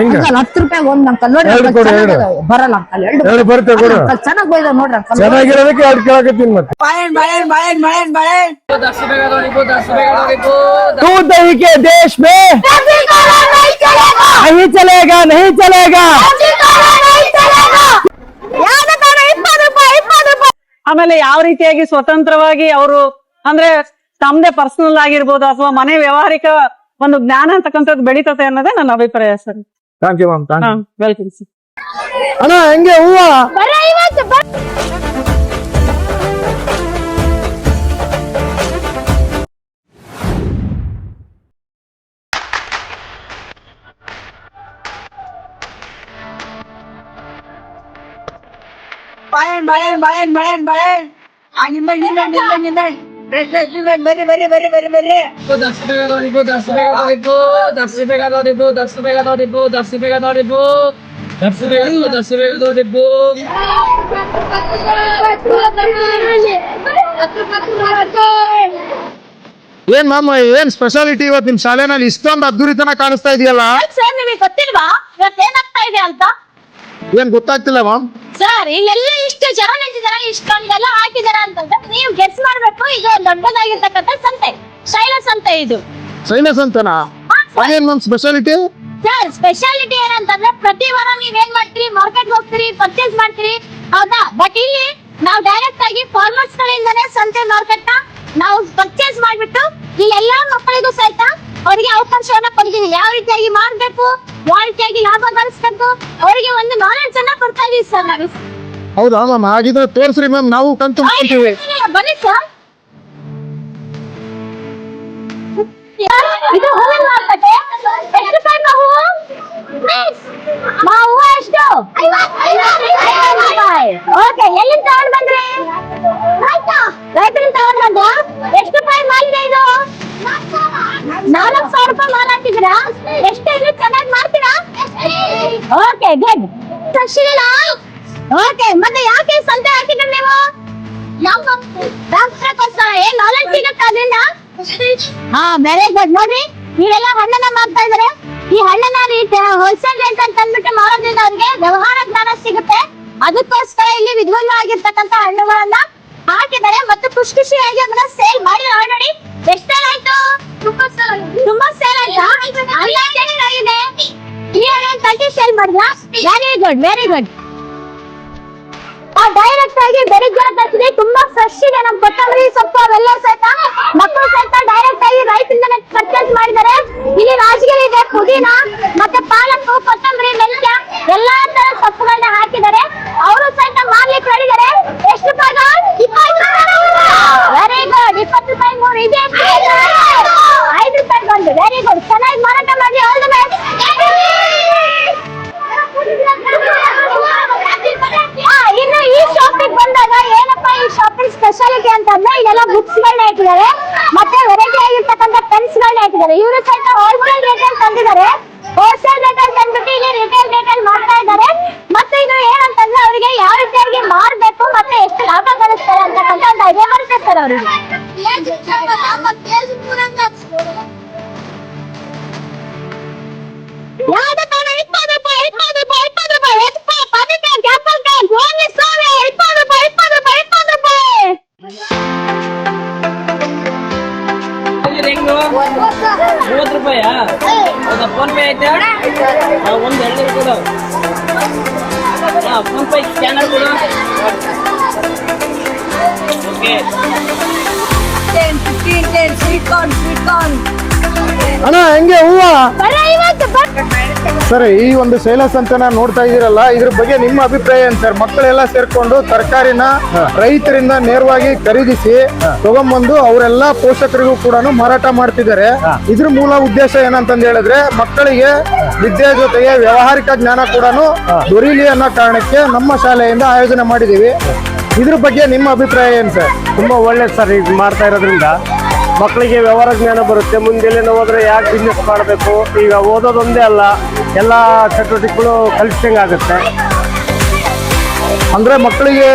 Uncle 10 ರೂಪಾಯಿ ಒಂದ್ uncle ನೋಡಿ ಬರಲ್ಲ ಅಂಕಲ್ ಎರಡು ಬರುತ್ತೆ ಕೊಡು ಚೆನ್ನಾಗಿ ಬೈದ ನೋಡ್ರಿ ಅಂಕಲ್ ಚೆನ್ನಾಗಿರೋದಕ್ಕೆ ಎರಡು ಕೇಳಕತ್ತೀನಿ ಮತ್ತೆ दूध दही के देश में नहीं चलेगा नहीं चलेगा ಆಮೇಲೆ ಯಾವ ರೀತಿಯಾಗಿ ಸ್ವತಂತ್ರವಾಗಿ ಅವರು ಅಂದ್ರೆ ತಮ್ಮದೇ ಪರ್ಸನಲ್ ಆಗಿರ್ಬೋದು ಅಥವಾ ಮನೆ ವ್ಯವಹಾರಿಕ ಒಂದು ಜ್ಞಾನ ಅಂತಕ್ಕಂಥದ್ದು ಬೆಳೀತದೆ ಅನ್ನೋದೇ ನನ್ನ ಅಭಿಪ್ರಾಯ sir. Thank you ma'am. Welcome sir. ಅಣ್ಣ ಹೆಂಗೆ ಹೂವ ಏನ್ ಮ್ಯಾಮ್ ಏನ್ ಸ್ಪೆಷಾಲಿಟಿ ಇವತ್ತು ನಿಮ್ ಶಾಲೆನಲ್ಲಿ ಇಷ್ಟೊಂದು ಅದ್ದೂರಿತನ ಕಾಣಿಸ್ತಾ ಇದೆಯಲ್ಲ ಸರ್ ನಿಮಗೆ ಗೊತ್ತಿಲ್ವಾ ಇವತ್ತೇನಾಗ್ತಾ ಇದೆ ಅಂತ? ಏನ್ ಗೊತ್ತಾಗ್ತಿಲ್ಲ ಮ್ಯಾಮ್. ಸರ್ ಇಲ್ಲೆಲ್ಲ ಇಷ್ಟು ಜನ ನಿಂತಿದ್ದಾರೆ, ಇಷ್ಟೊಂದೆಲ್ಲ ಹಾಕಿದಾರೆ ಅಂತಂದ್ರೆ ನೀವು ಗೆಸ್ ಮಾಡ್ಬೇಕು. ಇದು ದೊಡ್ಡದಾಗಿರ್ತಕ್ಕಂಥ ಸಂತೆ, ಶೈಲ ಸಂತೆ ಇದು. ಸೈನಸ್ ಅಂತನಾ? ಅದೇನ್ ಮ್ಯಾಮ್ ಸ್ಪೆಷಾಲಿಟಿ? ಸರ್ ಸ್ಪೆಷಾಲಿಟಿ ಏನಂತಂದ್ರೆ ಪ್ರತಿ ವಾರ ನೀವ್ ಏನ್ ಮಾಡ್ತೀರಿ, ಮಾರ್ಕೆಟ್ ಹೋಗ್ತೀರಿ, ಪರ್ಚೇಸ್ ಮಾಡ್ತೀರಿ, ಹೌದಾ? ಬಟ್ ಇಲ್ಲಿ ನಾವು ಡೈರೆಕ್ಟ್ ಆಗಿ ಫಾರ್ಮರ್ಸ್ ಗಳಿಂದಾನೇ ಸಂತೆ ಮಾರ್ಕೆಟ್ ನ ನಾವು ಪರ್ಚೇಸ್ ಮಾಡ್ಬಿಟ್ಟು ಇಲ್ಲಿ ಎಲ್ಲಾ ಮಕ್ಕಳಿಗೂ ಸಹಿತ ಅವರಿಗೆ ಅವಕಾಶವನ್ನ ಕೊಡ್ತೀವಿ. ಯಾವ ರೀತಿಯಾಗಿ ಮಾಡ್ಬೇಕು, ಯಾವ ರೀತಿಯಾಗಿ ಲಾಭ ಗಳಿಸ್ಬೇಕು, ಅವರಿಗೆ ಒಂದು ನಾಲೆಡ್ಜ್ ಅನ್ನ ಕೊಡ್ತಾ ಇದೀವಿ ಸರ್ ನಾವು. ಹೌದಾ ಮ್ಯಾಮ್? ಹಾಗಿದ್ರೆ ತೋರಿಸ್ರಿ ಮ್ಯಾಮ್, ನಾವು ಕಂತು ಮಾಡ್ತೀವಿ. ಬನ್ನಿ ಸರ್. ಇದು ಹೂವಿನ ಮಾರ್ಕೆಟ್. ಎಷ್ಟು ರೂಪಾಯಿ ಹೂವು? ಹೂವು ಎಷ್ಟು? ಓಕೆ, ಎಲ್ಲಿಂದ ತಗೊಂಡ್ ಬಂದ್ರಿ? ರೈತರಿಂದ ತಗೊಂಡ್ ಬಂದ. ಎಷ್ಟು ರೂಪಾಯಿ ಮಾಲಿದೆ ಇದು? 4,000 ರೂಪಾಯಿ ಮಾಲ್ ಹಾಕಿದ್ದೀರಾ? ಎಷ್ಟು ಇದು ಚೆನ್ನಾಗಿ ಮಾಡ್ತೀರಾ? Okay good. ಓಕೆ, ಮತ್ತೆ ಯಾಕೆ ಸಂತೆ ಹಾಕಿದ್ರಿ ನೀವು? ಏನ್ ನಾಲೆಡ್ಜ್ ಸಿಗುತ್ತೆ ಅದರಿಂದ? ಹಾ, ವೆರಿ ಗುಡ್. ನೋಡ್ರಿ ನೀವೆಲ್ಲ ಹಣ್ಣನ್ನ ಮಾರ್ತಾ ಇದಾರೆ. ಈ ಹಣ್ಣನ್ನ ಹೋಲ್ಸೇಲ್ ರೇಟ್ ಅಂತ ಅಂದ್ಬಿಟ್ಟು ಮಾರೋದ್ರಿಂದ ಅವ್ರಿಗೆ ವ್ಯವಹಾರ ಜ್ಞಾನ ಸಿಗುತ್ತೆ. ಅದಕ್ಕೋಸ್ಕರ ಇಲ್ಲಿ ವಿಧವಾಗಿರ್ತಕ್ಕಂಥ ಹಣ್ಣುಗಳನ್ನ ಹಾಕಿದ್ದಾರೆ ಮತ್ತು ಖುಷಿಯಾಗಿ ಅದನ್ನ ಸೇಲ್ ಮಾಡಿ ಆಲ್ರೆಡಿ ಎಷ್ಟು ಆಯ್ತು? ತುಂಬಾ ಸೇಲ್ ಆಯ್ತಾ? ಆಗಿದೆ. 330 ಸೇಲ್ ಮಾಡಿದ್ರಾ? Very good, very good. Direct ಆಗಿ ಬೆಳಿಗ್ಗೆ ತರಿಸಿದೆ. ತುಂಬಾ ಫ್ರೆಶ್ ಇದೆ. ನಮ್ ಕೊತ್ತಂಬರಿ ಸೊಪ್ಪು ಅವೆಲ್ಲ ಸಹಿತ ಮಕ್ಕಳು ಸಹಿತ ಡೈರೆಕ್ಟ್ ಆಗಿ ರೈತರಿಂದ ಪರ್ಚೇಸ್ ಮಾಡಿದ್ದಾರೆ. ಇಲ್ಲಿ ರಾಜಗಿರಿ ಇದೆ, ಪುದೀನ ಮತ್ತೆ ಪಾಲಕ್ಕು, ಕೊತ್ತಂಬರಿ, ಮೆಂತ್ಯ ಎಲ್ಲಾ ತರ ಸೊಪ್ಪುಗಳನ್ನ ಹಾಕಿದ್ದಾರೆ. ಅವರು ಸಹಿತ ಮಾರ್ಲಿಕ್ಕೆ ಹೇಳಿದ್ದಾರೆ. ಎಷ್ಟು ರೂಪಾಯಿ? 20 ರೂಪಾಯಿ. Very good. 20 ರೂಪಾಯಿ 3 ಇದೆ. 5 ರೂಪಾಯಿ ಬಂದು. Very good. ಚೆನ್ನಾಗಿ ಮಾರಾಟ ಮಾಡಿ. All the best. ಇನ್ನು ಈ ಶಾಪಿಂಗ್ ಬಂದಾಗ ಏನಪ್ಪಾ ಈ ಶಾಪಿಂಗ್ ಸ್ಪೆಷಾಲಿಟಿ ಅಂತಂದ್ರೆ ಇದೆಲ್ಲ ಬುಕ್ಸ್ ಗಳನ್ನ ಇಟ್ಟಿದ್ದಾರೆ, ಮತ್ತೆ ವೆರೈಟಿ ಆಗಿರ್ತಕ್ಕಂಥ ಪೆನ್ಸ್ ಗಳನ್ನ ಇಟ್ಟಿದ್ದಾರೆ. ಇವರು ಸಹಿತ ಹೋಲ್ಸೇಲ್ ರೇಟ್ ಅಲ್ಲಿ ತಂದಿದ್ದಾರೆ. ಹೋಲ್ಸೇಲ್ ರೇಟ್ ಅಲ್ಲಿ ತಂದ್ಬಿಟ್ಟು ಇಲ್ಲಿ ರಿಟೇಲ್ ರೇಟ್ ಅಲ್ಲಿ ಮಾಡ್ತಾ ಇದ್ದಾರೆ. ಮತ್ತೆ ಇದು ಏನಂತಂದ್ರೆ ಅವರಿಗೆ ಯಾವ ರೀತಿಯಾಗಿ ಮಾರ್ಬೇಕು ಮತ್ತೆ ಎಷ್ಟು ಲಾಭ ಗಳಿಸ್ತಾರೆ ಅಂತಕ್ಕಂಥ ಒಂದು ಐಡಿಯಾ ಬರುತ್ತೆ ಸರ್ ಅವರಿಗೆ. ಫೋನ್ ಪೇ ಐತೆ, ಒಂದು ಎಳ್ನೀರು ಕೊಡು. ಫೋನ್ ಪೇ ಸ್ಕ್ಯಾನರ್ ಕೊಡು. ಓಕೆ. 10, 15, 10 sweet corn. ಅಣ್ಣ ಹೆಂಗೆ ಹೂವ? ಸರ್, ಈ ಒಂದು ಸೇಲಸ್ ಅಂತ ನೋಡ್ತಾ ಇದೀರಲ್ಲ, ಇದ್ರ ಬಗ್ಗೆ ನಿಮ್ಮ ಅಭಿಪ್ರಾಯ ಏನ್ ಸರ್? ಮಕ್ಕಳೆಲ್ಲ ಸೇರ್ಕೊಂಡು ತರಕಾರಿನ ರೈತರಿಂದ ನೇರವಾಗಿ ಖರೀದಿಸಿ ತಗೊಂಡ್ಬಂದು ಅವರೆಲ್ಲ ಪೋಷಕರಿಗೂ ಕೂಡ ಮಾರಾಟ ಮಾಡ್ತಿದ್ದಾರೆ. ಇದ್ರ ಮೂಲ ಉದ್ದೇಶ ಏನಂತಂದ್ ಹೇಳಿದ್ರೆ ಮಕ್ಕಳಿಗೆ ವಿದ್ಯೆ ಜೊತೆಗೆ ವ್ಯಾವಹಾರಿಕ ಜ್ಞಾನ ಕೂಡ ದೊರೀಲಿ ಅನ್ನೋ ಕಾರಣಕ್ಕೆ ನಮ್ಮ ಶಾಲೆಯಿಂದ ಆಯೋಜನೆ ಮಾಡಿದೀವಿ. ಇದ್ರ ಬಗ್ಗೆ ನಿಮ್ಮ ಅಭಿಪ್ರಾಯ ಏನ್ ಸರ್? ತುಂಬಾ ಒಳ್ಳೇದು ಸರ್. ಇದು ಮಾಡ್ತಾ ಇರೋದ್ರಿಂದ ಮಕ್ಕಳಿಗೆ ವ್ಯವಹಾರ ಜ್ಞಾನ ಬರುತ್ತೆ. ಮುಂದೆಲ್ಲ ಹೋದ್ರೆ ಯಾಕೆ ಬಿಸ್ನೆಸ್ ಮಾಡಬೇಕು, ಈಗ ಓದೋದೊಂದೇ ಅಲ್ಲ, ಎಲ್ಲ ಚಟುವಟಿಕೆಗಳು ಕಲಿಸ್ದಂಗೆ ಆಗುತ್ತೆ. ಅಂದ್ರೆ ಮಕ್ಕಳಿಗೆ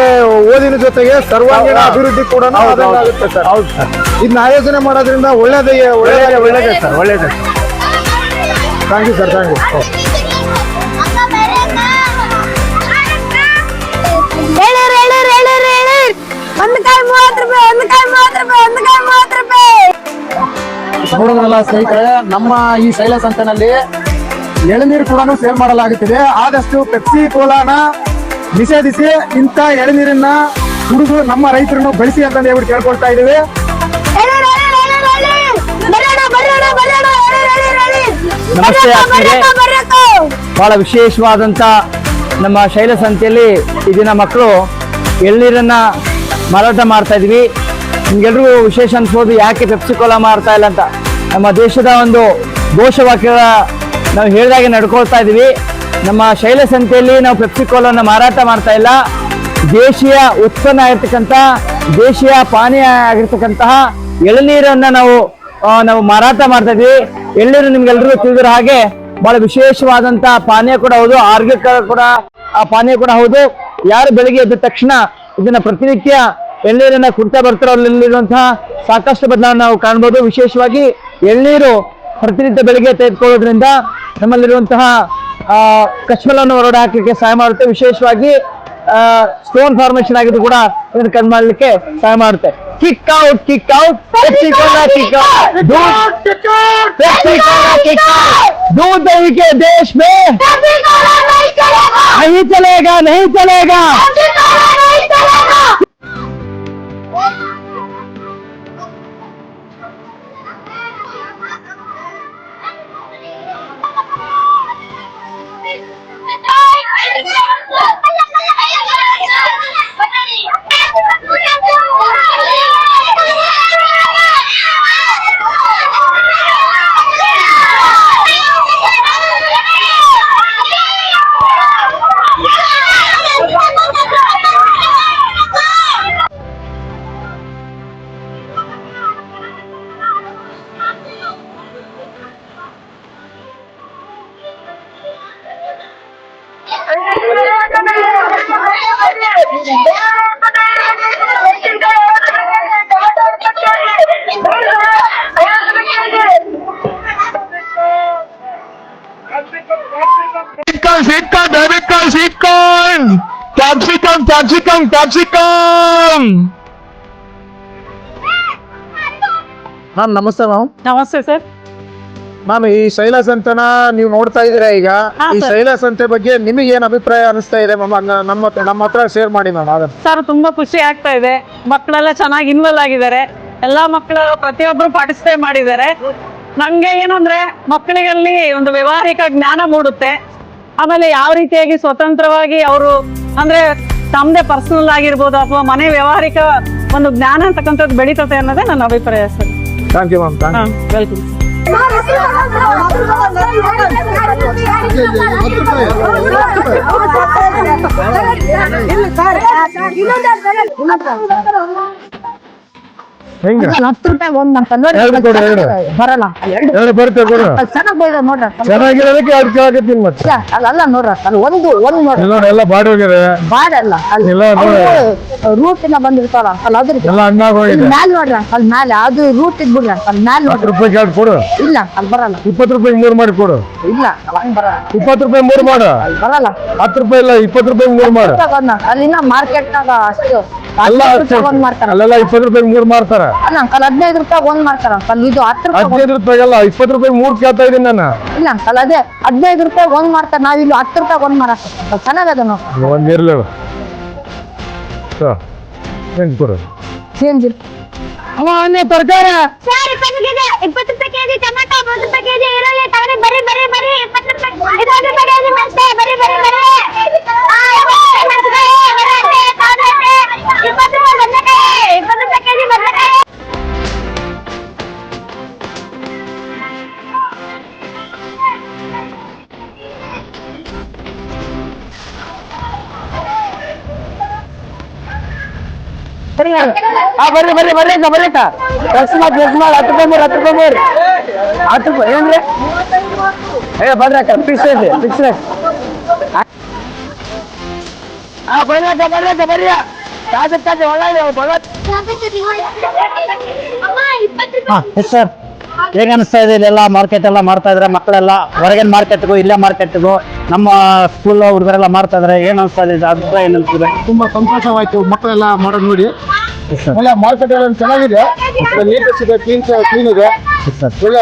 ಓದಿನ ಜೊತೆಗೆ ಸರ್ವಾಂಗೀಣ ಅಭಿವೃದ್ಧಿ ಕೂಡ ಆಗುತ್ತೆ ಸರ್. ಹೌದು ಸರ್. ಇದನ್ನ ಆಯೋಜನೆ ಮಾಡೋದ್ರಿಂದ ಒಳ್ಳೇದೇ ಸರ್, ಒಳ್ಳೇದೇ. Thank you sir, thank you. ಅಕ್ಕ ಬೇರೆ ಅಕ್ಕ. ಎಳೀರ್. ಒಂದು ಕಾಯಿ 30 ರೂಪಾಯಿ, ಒಂದು ಕಾಯಿ 30 ರೂಪಾಯಿ, ಒಂದು ಕಾಯಿ 30 ರೂಪಾಯಿ. ನೋಡೋದ್ರಲ್ಲ ಸ್ನೇಹಿತರೆ, ನಮ್ಮ ಈ ಶೈಲ ಸಂತೆನಲ್ಲಿ ಎಳನೀರು ಕೂಡ ಸೇಲ್ ಮಾಡಲಾಗುತ್ತಿದೆ. ಆದಷ್ಟು ಪೆಪ್ಸಿ ಕೋಲಾನ ನಿಷೇಧಿಸಿ ಇಂಥ ಎಳನೀರನ್ನ ಕುಡಿದು ನಮ್ಮ ರೈತರನ್ನು ಬೆಳೆಸಿ ಅಂತ ಹೇಳ್ಬಿಟ್ಟು ಕೇಳ್ಕೊಳ್ತಾ ಇದ್ದೀವಿ. ನಮಸ್ತೆ ಆತ್ಮೀಯರೇ. ಬಹಳ ವಿಶೇಷವಾದಂಥ ನಮ್ಮ ಶೈಲ ಸಂತೆಯಲ್ಲಿ ಈ ದಿನ ಮಕ್ಕಳು ಎಳ್ನೀರನ್ನ ಮಾರಾಟ ಮಾಡ್ತಾ ಇದ್ವಿ. ನಿಮ್ಗೆಲ್ರಿಗೂ ವಿಶೇಷ ಅನ್ಸ್ಬೋದು ಯಾಕೆ ಪೆಪ್ಸಿ ಕೋಲಾ ಮಾರ್ತಾ ಇಲ್ಲ ಅಂತ. ನಮ್ಮ ದೇಶದ ಒಂದು ಘೋಷವಾಕ್ಯ ನಾವು ಹೇಳಿದಾಗೆ ನಡ್ಕೊಳ್ತಾ ಇದ್ವಿ. ನಮ್ಮ ಶೈಲ ಸಂತೆಯಲ್ಲಿ ನಾವು ಪೆಪ್ಸಿ ಕೋಲಾನ ಮಾರಾಟ ಮಾಡ್ತಾ ಇಲ್ಲ. ದೇಶೀಯ ಉತ್ಪನ್ನ ಆಗಿರ್ತಕ್ಕಂಥ, ದೇಶೀಯ ಪಾನೀಯ ಆಗಿರ್ತಕ್ಕಂತಹ ಎಳನೀರನ್ನ ನಾವು ಮಾರಾಟ ಮಾಡ್ತಾ ಇದ್ವಿ. ಎಳ್ನೀರು ನಿಮ್ಗೆಲ್ರಿಗೂ ತಿಳಿದಿರೋ ಹಾಗೆ ಬಹಳ ವಿಶೇಷವಾದಂತ ಪಾನೀಯ ಕೂಡ ಹೌದು, ಆರೋಗ್ಯಕರ ಕೂಡ ಆ ಪಾನೀಯ ಕೂಡ ಹೌದು. ಯಾರು ಬೆಳಿಗ್ಗೆ ಎದ್ದ ತಕ್ಷಣ ಇದನ್ನ ಪ್ರತಿನಿತ್ಯ ಎಳ್ನೀರನ್ನ ಕುಡ್ತಾ ಬರ್ತಾರೋ ಅಲ್ಲಿರುವಂತಹ ಸಾಕಷ್ಟು ಬದಲಾವಣೆ ನಾವು ಕಾಣ್ಬೋದು. ವಿಶೇಷವಾಗಿ ಎಳ್ನೀರು ಪ್ರತಿನಿತ್ಯ ಬೆಳಿಗ್ಗೆ ತೆಗೆದುಕೊಳ್ಳೋದ್ರಿಂದ ನಮ್ಮಲ್ಲಿರುವಂತಹ ಕಶ್ಮಲವನ್ನು ಹೊರಗಡೆ ಹಾಕಲಿಕ್ಕೆ ಸಹಾಯ ಮಾಡುತ್ತೆ. ವಿಶೇಷವಾಗಿ ಸ್ಟೋನ್ ಫಾರ್ಮೇಶನ್ ಆಗಿದ್ದು ಕೂಡ ಇದನ್ನು ಕಡಿಮೆ ಮಾಡಲಿಕ್ಕೆ ಸಹಾಯ ಮಾಡುತ್ತೆ. Kick out Pepsi Cola kick out, Pepsi Cola kick out. दूध दही के देश में नहीं चलेगा, नहीं चलेगा। ಮ್ಯಾಮ್ ನಮಸ್ತೆ ಮ್ಯಾಮ್. ನಮಸ್ತೆ ಸರ್. ಮ್ಯಾಮ್, ಈ ಶೈಲ ಸಂತೆನ ನೀವು ನೋಡ್ತಾ ಇದ್ದೀರಾ ಈಗ. ಈ ಶೈಲ ಸಂತೆ ಬಗ್ಗೆ ನಿಮಗೆ ಏನ್ ಅಭಿಪ್ರಾಯ ಅನಿಸ್ತಾ ಇದೆ ಮ್ಯಾಮ್? ನಮ್ಮ ಹತ್ರ ಶೇರ್ ಮಾಡಿ ಮ್ಯಾಮ್. ಆಗ ಸರ್ ತುಂಬಾ ಖುಷಿ ಆಗ್ತಾ ಇದೆ. ಮಕ್ಕಳೆಲ್ಲ ಚೆನ್ನಾಗಿ ಇನ್ವಾಲ್ವ್ ಆಗಿದ್ದಾರೆ. ಎಲ್ಲಾ ಮಕ್ಕಳು ಪ್ರತಿಯೊಬ್ಬರು ಪಾರ್ಟಿಸಿಪೇಟ್ ಮಾಡಿದ್ದಾರೆ. ನಂಗೆ ಏನಂದ್ರೆ ಮಕ್ಕಳಿಗಲ್ಲಿ ಒಂದು ವ್ಯವಹಾರಿಕ ಜ್ಞಾನ ಮೂಡುತ್ತೆ. ಆಮೇಲೆ ಯಾವ ರೀತಿಯಾಗಿ ಸ್ವತಂತ್ರವಾಗಿ ಅವರು ಅಂದ್ರೆ ತಮ್ಮದೇ ಪರ್ಸನಲ್ ಆಗಿರ್ಬೋದು ಅಥವಾ ಮನೆ ವ್ಯವಹಾರಿಕ ಒಂದು ಜ್ಞಾನ ಅಂತಕ್ಕಂಥದ್ದು ಬೆಳೀತದೆ ಅನ್ನೋದೇ ನನ್ನ ಅಭಿಪ್ರಾಯ sir. Thank you ma'am. Welcome. ಹೆಂಗ 10 ರೂಪಾಯಿ ಒಂದ್ ಅಂತ ನೋಡಿ ಎರಡು ಕೊಡು, ಎರಡು. ಬರಲ್ಲ. ಎರಡು ಬರುತ್ತೆ ಕೊಡು. ಚೆನ್ನಾಗಿ ಬೈದ ನೋಡ್ರ. ಚೆನ್ನಾಗಿರೋದಕ್ಕೆ ಎರಡು ಕೇಳಕತ್ತೀನಿ ಮತ್ತೆ. ಅಲ್ಲ ನೋಡ್ರ, ಅಲ್ಲಿ ಒಂದ್ ನೋಡ್ರಿ ಇಲ್ಲ ಎಲ್ಲ ಬಾಡಿ ಹೋಗಿದೆ. ಬಾಡಲ್ಲ ಅಲ್ಲಿ ಇಲ್ಲ ನೋಡಿ. ರೂಟ್ ಇಂದ ಬಂದಿರ್ತಾರ ಅಲ್ಲಿ ಅದ್ರ ಎಲ್ಲ ಹಣ್ಣಾಗ ಹೋಗಿದೆ. ಮ್ಯಾಲ ನೋಡ್ರಿ ಅಲ್ಲಿ ಮ್ಯಾಲೆ ಅದು ರೂಟ್ ಇದ್ ಬಿಡ್ರಿ ಅಲ್ಲಿ ಮ್ಯಾಲ 10 ನೋಡ್ರಿ. ರೂಪಾಯಿ ಎರಡು ಕೊಡು. ಇಲ್ಲ ಅಲ್ಲಿ ಬರಲ್ಲ. 20 ರೂಪಾಯಿ 3 ಮಾಡಿ ಕೊಡು. ಇಲ್ಲ ಹಂಗ್ ಬರಲ್ಲ. 20 ರೂಪಾಯಿ 3 ಮಾಡು. ಅಲ್ಲಿ ಬರಲ್ಲ. 10 ರೂಪಾಯಿ ಇಲ್ಲ 20 ರೂಪಾಯಿ 3 ಮಾಡು. ಅಲ್ಲಿನ ಮಾರ್ಕೆಟ್ ನಾಗ ಅಷ್ಟು ಅಲ್ಲ 10 ರೂಪಾಯಿ ಒಂದ್ ಮಾಡ್ತಾರ. ಅಲ್ಲೆಲ್ಲ 20 ರೂಪಾಯಿ 3 ಮಾಡ್ತಾರ. ಅಲ್ಲ ಅಂಕಲ್ 15 ರೂಪಾಯಿ ಒಂದ್ ಮಾಡ್ತಾರ ಅಂಕಲ್. ಇದು 10 ರೂಪಾಯಿ 15 ರೂಪಾಯಿ ಅಲ್ಲ 20 ರೂಪಾಯಿ 3 ಕೇಳ್ತಾ ಇದೀನಿ ನಾನು. ಇಲ್ಲ ಅಂಕಲ್ ಅದೇ 15 ರೂಪಾಯಿ ಒಂದ್ ಮಾಡ್ತಾರ. ನಾವ್ ಇಲ್ಲಿ 10 ರೂಪಾಯಿ ಒಂದ್ ಮಾರಾಕ ಚೆನ್ನಾಗದ ನಾವು. ಒಂದ್ ಇರ್ಲೇವ ಹೆಂಗ್ ಕೊಡು. ಚೇಂಜ್ ತರಕಾರಿ ಸರ್ 20 ರೂಪಾಯಿ ಕೆಜಿ ಟೊಮೆಟೊ, 30 ರೂಪಾಯಿ ಕೆಜಿ ಈರುಳ್ಳಿ ತಗೊಳ್ಳಿ. ಬರ್ರಿ 20 ರೂಪಾಯಿ ಕೆಜಿ ಮೆಣಸೆ. ಬರ್ರಿ 20 ರೂಪಾಯಿ ಬದನೆಕಾಯಿ, 20 ರೂಪಾಯಿ ಕೆಜಿ ಬದನೆಕಾಯಿ. ಬರ್ರಿ ಬರ್ರಿ ಬರ್ರಿ ಬರ್ರಿ ಡ್ರೆಸ್ ಮಾಡಿ 10 ರೂಪಾಯಿ 3 10 ರೂಪಾಯಿ 10 ರೂಪಾಯಿ ಏನ್ರಿ? ಬಂದ್ರೆ ಫಿಕ್ಸ್ ರೇಟ್ ಫಿಕ್ಸ್ ರೇಟ್. ಬರ್ರಿ ತಾಜೆ ಒಳ್ಳೆ ಅಮ್ಮ 20 ರೂಪಾಯಿ. ಸರ್ ಹೇಗೆ ಅನಿಸ್ತಾ ಇದೆ ಇಲ್ಲೆಲ್ಲ ಮಾರ್ಕೆಟ್ ಎಲ್ಲ ಮಾಡ್ತಾ ಇದ್ರೆ ಮಕ್ಕಳೆಲ್ಲ ಹೊರಗಿನ ಮಾರ್ಕೆಟ್ಗೂ ಇಲ್ಲೇ ಮಾರ್ಕೆಟ್ಗೂ ನಮ್ಮ ಸ್ಕೂಲ್ ಹುಡುಗರೆಲ್ಲ ಮಾಡ್ತಾ ಇದಾರೆ ಏನ್ ಅನಿಸ್ತಾ ಇದೆ ಅಭಿಪ್ರಾಯ ಏನ್ ಅನ್ಸುತ್ತೆ? ತುಂಬಾ ಸಂತೋಷವಾಯ್ತು ಮಕ್ಕಳೆಲ್ಲ ಮಾಡೋದು ನೋಡಿ. ಒಳ್ಳೆ ಮಾರ್ಕೆಟ್ ಎಲ್ಲ ಚೆನ್ನಾಗಿದೆ, ನೀಟ್ನೆಸ್ ಇದೆ, ಕ್ಲೀನ್ ಇದೆ, ಒಳ್ಳೆ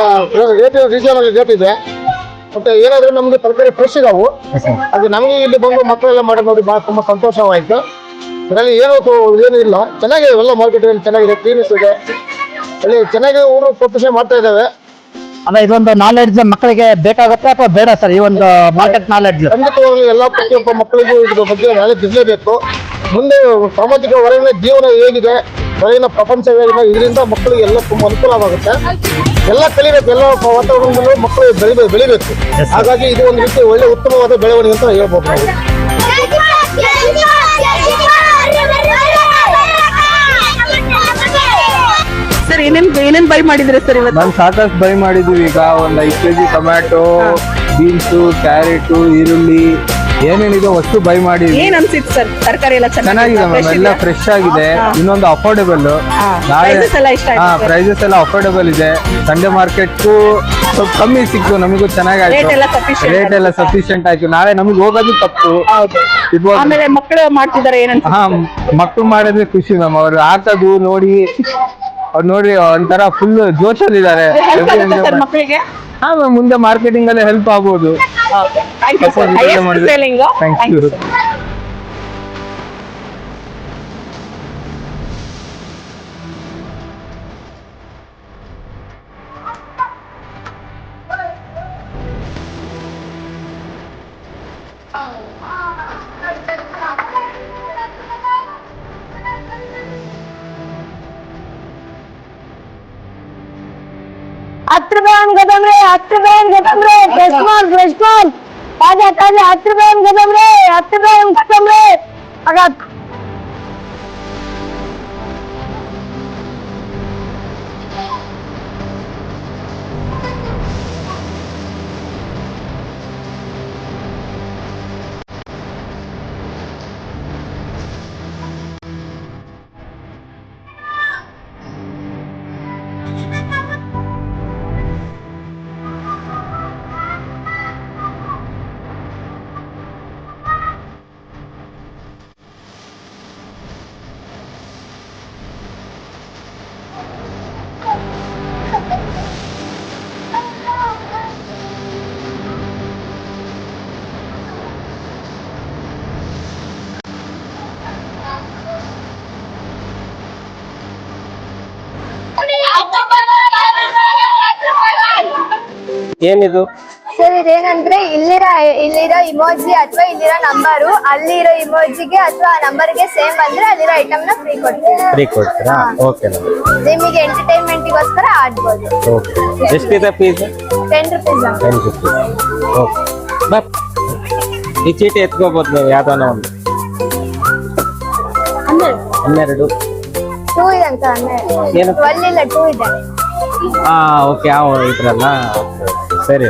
ರೇಟ್ ರೀಸನಬಲ್ ರೇಟ್ ಇದೆ. ಮತ್ತೆ ಏನಾದ್ರೂ ನಮ್ಗೆ ತರಕಾರಿ ಫ್ರೆಶ್ ಇದಾವು. ಅದು ನಮಗೆ ಇಲ್ಲಿ ಬಂದು ಮಕ್ಕಳೆಲ್ಲ ಮಾಡೋದು ನೋಡಿ ಬಹಳ ತುಂಬಾ ಸಂತೋಷವಾಯ್ತು. ಅದರಲ್ಲಿ ಏನು ಇಲ್ಲ, ಚೆನ್ನಾಗಿದೆ ಎಲ್ಲ ಮಾರ್ಕೆಟ್ ಚೆನ್ನಾಗಿದೆ, ಕ್ಲೀನೆಸ್ ಇದೆ, ಅಲ್ಲಿ ಚೆನ್ನಾಗಿ ಊರು ಪ್ರೊಫೆಷನ್ ಮಾಡ್ತಾ ಇದ್ದಾವೆ. ಅಲ್ಲ ಇದೊಂದು ನಾಲೆಡ್ಜ್ ಮಕ್ಕಳಿಗೆ ಬೇಕಾಗುತ್ತೆ ಅಥವಾ ಬೇಡ ಸರ್ ಈ ಒಂದು ಮಾರ್ಕೆಟ್ ನಾಲೆಡ್ಜ್? ಖಂಡಿತವಾಗ್ಲೂ ಎಲ್ಲ ಪ್ರತಿಯೊಬ್ಬ ಮಕ್ಕಳಿಗೂ ಇದ್ರ ಬಗ್ಗೆ ನಾಲೆಡ್ಜ್ ಇರಲೇಬೇಕು. ಮುಂದೆ ಸಾಮಾಜಿಕ ಹೊರಗಿನ ಜೀವನ ಹೇಗಿದೆ, ಹೊರಗಿನ ಪ್ರಪಂಚ ಹೇಗಿದೆ, ಇದರಿಂದ ಮಕ್ಕಳಿಗೆ ಎಲ್ಲ ತುಂಬಾ ಅನುಕೂಲವಾಗುತ್ತೆ. ಎಲ್ಲ ಕಲಿಬೇಕು, ಎಲ್ಲ ವಾತಾವರಣದಲ್ಲೂ ಮಕ್ಕಳು ಬೆಳಿಬೇಕು. ಹಾಗಾಗಿ ಇದು ಒಂದು ರೀತಿ ಒಳ್ಳೆ ಉತ್ತಮವಾದ ಬೆಳವಣಿಗೆ ಅಂತ ಹೇಳ್ಬೋದು ನಾವು. ಸರ್ ಏನೇನ್ ಬೈ ಮಾಡಿದ್ರೆ ಸರ್ ಇವತ್ತು? ನಾನು ಸಾಕಷ್ಟು ಬೈ ಮಾಡಿದೀವಿ. ಈಗ ಒಂದು 5 kg ಟೊಮ್ಯಾಟೊ, ಬೀನ್ಸು, ಕ್ಯಾರೆಟು, ಈರುಳ್ಳಿ ಏನೇನಿದೆ ಅಷ್ಟು ಬೈ ಮಾಡಿದ್ವಿ. ಏನ್ ಅನ್ಸಿತ್ತು ಸರ್ ತರಕಾರಿ ಎಲ್ಲ ಚೆನ್ನಾಗಿದೆ ಮ್ಯಾಮ್, ಎಲ್ಲ ಫ್ರೆಶ್ ಆಗಿದೆ. ಇನ್ನೊಂದು ಅಫೋರ್ಡೆಬಲ್, ಪ್ರೈಸಸ್ ಎಲ್ಲ ಅಫೋರ್ಡೆಬಲ್ ಇದೆ. ಸಂಡೇ ಮಾರ್ಕೆಟ್ಗೂ ಸ್ವಲ್ಪ ಕಮ್ಮಿ ಸಿಕ್ತು, ನಮಗೂ ಚೆನ್ನಾಗಾಯ್ತು. ರೇಟ್ ಎಲ್ಲ ಸಫಿಶಿಯಂಟ್ ಆಯ್ತು. ನಾಳೆ ನಮಗೆ ಹೋಗೋದು ತಪ್ಪು ಇರ್ಬೋದು. ಆಮೇಲೆ ಮಕ್ಕಳು ಮಾಡ್ತಿದ್ದಾರೆ ಏನಂತ? ಹಾ, ಮಕ್ಕಳು ಮಾಡಿದ್ರೆ ಖುಷಿ ಮ್ಯಾಮ್. ಅವ್ರು ಹಾಕೋದು ನೋಡಿ ಅವ್ರು ನೋಡಿ ಒಂಥರ ಫುಲ್ ಜೋಶಲ್ಲಿದ್ದಾರೆ. ಮಕ್ಕಳಿಗೆ ಹಾ ಮ್ಯಾಮ್, ಮುಂದೆ ಮಾರ್ಕೆಟಿಂಗ್ ಅಲ್ಲಿ ಹೆಲ್ಪ್ ಆಗ್ಬೋದು. Thank you. ಫ್ರೆಶ್ ಮಾಲ್ ತಾಜಾ 10 ರೂಪಾಯಿ ಗದಮ್ರೆ, 10 ರೂಪಾಯಿ ಕತ್ತಮ್ರೆ. ಏನಿದು? ಸರ್ ಇದೇನಂದ್ರೆ ಇಲ್ಲಿರೋ ಇಮೋಜಿ ಅಥವಾ ಇಲ್ಲಿರೋ ನಂಬರು ಅಲ್ಲಿರೋ ಇಮೋಜಿಗೆ ಅಥವಾ ನಂಬರ್ಗೆ ಸೇಮ್ ಬಂದ್ರೆ ಅಲ್ಲಿರೋ ಐಟಮ್ ನ ಫ್ರೀ ಕೊಡ್ತೀರಾ? ಓಕೆ. ನಿಮಗೆ ಎಂಟರ್ಟೈನ್ಮೆಂಟ್ಗೋಸ್ಕರ ಆಡ್ಬೋದು. ಎಷ್ಟಿದೆ ಫೀಸ್? 10 ರೂಪೀಸ್. 10 ರೂಪೀಸ್. ಓಕೆ. ಈ ಚೀಟಿ ಎತ್ಕೋಬಹುದು ನೀವು ಯಾವ್ದಾನ ಒಂದು. 12 2 ಇದೆ ಅಂತ. ಏನು? 12 ಇಲ್ಲ 2 ಇದೆ. ಓಕೆ. ಇದ್ರಲ್ಲ, ಸರಿ.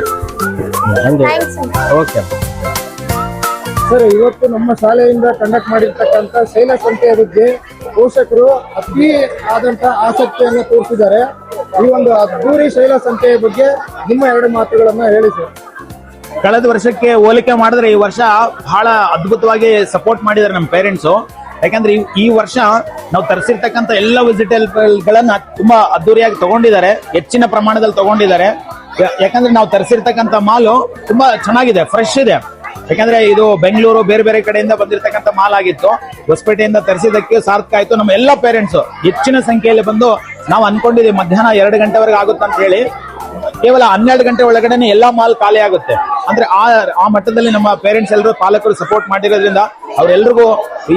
ಓಕೆ ಸರ್, ಇವತ್ತು ನಮ್ಮ ಶಾಲೆಯಿಂದ ಕಂಡಕ್ಟ್ ಮಾಡಿರ್ತಕ್ಕಂಥ ಶೈಲ ಸಂತೆಯ ಬಗ್ಗೆ ಪೋಷಕರು ಅತಿ ಆದಂತ ಆಸಕ್ತಿಯನ್ನು ತೋರಿಸಿದ್ದಾರೆ. ಈ ಒಂದು ಅದ್ದೂರಿ ಶೈಲ ಸಂತೆಯ ಬಗ್ಗೆ ನಿಮ್ಮ 2 ಮಾತುಗಳನ್ನ ಹೇಳಿ ಸರ್. ಕಳೆದ ವರ್ಷಕ್ಕೆ ಹೋಲಿಕೆ ಮಾಡಿದ್ರೆ ಈ ವರ್ಷ ಬಹಳ ಅದ್ಭುತವಾಗಿ ಸಪೋರ್ಟ್ ಮಾಡಿದ್ದಾರೆ ನಮ್ಮ ಪೇರೆಂಟ್ಸು. ಯಾಕಂದ್ರೆ ಈ ವರ್ಷ ನಾವು ತರಿಸಿರ್ತಕ್ಕಂಥ ಎಲ್ಲ ವೆಜಿಟೇಬಲ್ ಗಳನ್ನ ತುಂಬಾ ಅದ್ದೂರಿಯಾಗಿ ತಗೊಂಡಿದ್ದಾರೆ, ಹೆಚ್ಚಿನ ಪ್ರಮಾಣದಲ್ಲಿ ತಗೊಂಡಿದ್ದಾರೆ. ಯಾಕಂದ್ರೆ ನಾವು ತರಿಸಿರ್ತಕ್ಕಂಥ ಮಾಲು ತುಂಬಾ ಚೆನ್ನಾಗಿದೆ, ಫ್ರೆಶ್ ಇದೆ. ಯಾಕಂದ್ರೆ ಇದು ಬೆಂಗಳೂರು ಬೇರೆ ಬೇರೆ ಕಡೆಯಿಂದ ಬಂದಿರತಕ್ಕಂಥ ಮಾಲ್ ಆಗಿತ್ತು. ಹೊಸಪೇಟೆಯಿಂದ ತರಿಸಿದಕ್ಕೆ ಸಾರ್ಥಕ ಆಯ್ತು. ನಮ್ಮ ಎಲ್ಲ ಪೇರೆಂಟ್ಸ್ ಹೆಚ್ಚಿನ ಸಂಖ್ಯೆಯಲ್ಲಿ ಬಂದು ನಾವು ಅನ್ಕೊಂಡಿದ್ದೀವಿ ಮಧ್ಯಾಹ್ನ 2 ಗಂಟೆವರೆಗೆ ಆಗುತ್ತೆ ಅಂತ ಹೇಳಿ. ಕೇವಲ 12 ಗಂಟೆ ಒಳಗಡೆನೆ ಎಲ್ಲಾ ಮಾಲ್ ಖಾಲಿ ಆಗುತ್ತೆ. ಅಂದ್ರೆ ಆ ಮಟ್ಟದಲ್ಲಿ ನಮ್ಮ ಪೇರೆಂಟ್ಸ್ ಎಲ್ಲರೂ, ಪಾಲಕರು ಸಪೋರ್ಟ್ ಮಾಡಿರೋದ್ರಿಂದ ಅವರೆಲ್ಲರಿಗೂ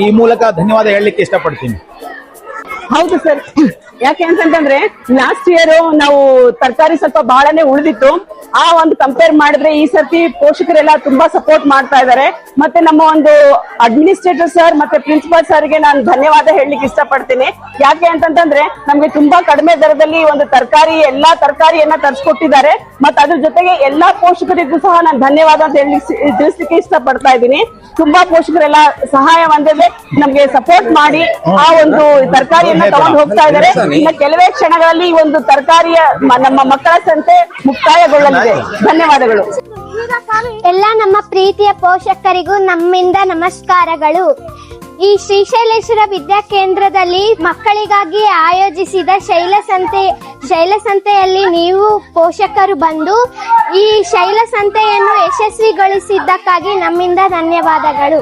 ಈ ಮೂಲಕ ಧನ್ಯವಾದ ಹೇಳಲಿಕ್ಕೆ ಇಷ್ಟಪಡ್ತೀನಿ. ಹೌದು ಸರ್, ಯಾಕೆ ಅಂತಂದ್ರೆ ಲಾಸ್ಟ್ ಇಯರ್ ನಾವು ತರಕಾರಿ ಸ್ವಲ್ಪ ಬಹಳನೇ ಉಳಿದಿತ್ತು. ಆ ಒಂದು ಕಂಪೇರ್ ಮಾಡಿದ್ರೆ ಈ ಸರ್ತಿ ಪೋಷಕರೆಲ್ಲ ತುಂಬಾ ಸಪೋರ್ಟ್ ಮಾಡ್ತಾ ಇದ್ದಾರೆ. ಮತ್ತೆ ನಮ್ಮ ಒಂದು ಅಡ್ಮಿನಿಸ್ಟ್ರೇಟರ್ ಸರ್ ಮತ್ತೆ ಪ್ರಿನ್ಸಿಪಾಲ್ ಸರ್ಗೆ ನಾನು ಧನ್ಯವಾದ ಹೇಳಲಿಕ್ಕೆ ಇಷ್ಟಪಡ್ತೀನಿ. ಯಾಕೆ ಅಂತಂದ್ರೆ ನಮ್ಗೆ ತುಂಬಾ ಕಡಿಮೆ ದರದಲ್ಲಿ ಒಂದು ಎಲ್ಲಾ ತರಕಾರಿಯನ್ನ ತರಿಸ್ಕೊಟ್ಟಿದ್ದಾರೆ. ಮತ್ತೆ ಅದ್ರ ಜೊತೆಗೆ ಎಲ್ಲಾ ಪೋಷಕರಿಗೂ ಸಹ ನಾನು ಧನ್ಯವಾದ ಅಂತ ತಿಳಿಸ್ಲಿಕ್ಕೆ ಇಷ್ಟಪಡ್ತಾ ಇದ್ದೀನಿ. ತುಂಬಾ ಪೋಷಕರೆಲ್ಲ ಸಹಾಯ ಬಂದಿದೆ, ನಮ್ಗೆ ಸಪೋರ್ಟ್ ಮಾಡಿ ಆ ಒಂದು ತರಕಾರಿಯನ್ನ ತಗೊಂಡು ಹೋಗ್ತಾ ಇದ್ದಾರೆ. ಇನ್ನು ಕೆಲವೇ ಕ್ಷಣಗಳಲ್ಲಿ ಈ ಒಂದು ತರಕಾರಿಯ ನಮ್ಮ ಮಕ್ಕಳ ಸಂತೆ ಮುಕ್ತಾಯಗೊಳ್ಳಲಿದೆ. ಧನ್ಯವಾದಗಳು. ಎಲ್ಲ ನಮ್ಮ ಪ್ರೀತಿಯ ಪೋಷಕರಿಗೂ ನಮ್ಮಿಂದ ನಮಸ್ಕಾರಗಳು. ಈ ಶ್ರೀಶೈಲೇಶ್ವರ ವಿದ್ಯಾಕೇಂದ್ರದಲ್ಲಿ ಮಕ್ಕಳಿಗಾಗಿ ಆಯೋಜಿಸಿದ ಶೈಲ ಸಂತೆಯಲ್ಲಿ ನೀವು ಪೋಷಕರು ಬಂದು ಈ ಶೈಲ ಸಂತೆಯನ್ನು ಯಶಸ್ವಿಗೊಳಿಸಿದ್ದಕ್ಕಾಗಿ ನಮ್ಮಿಂದ ಧನ್ಯವಾದಗಳು.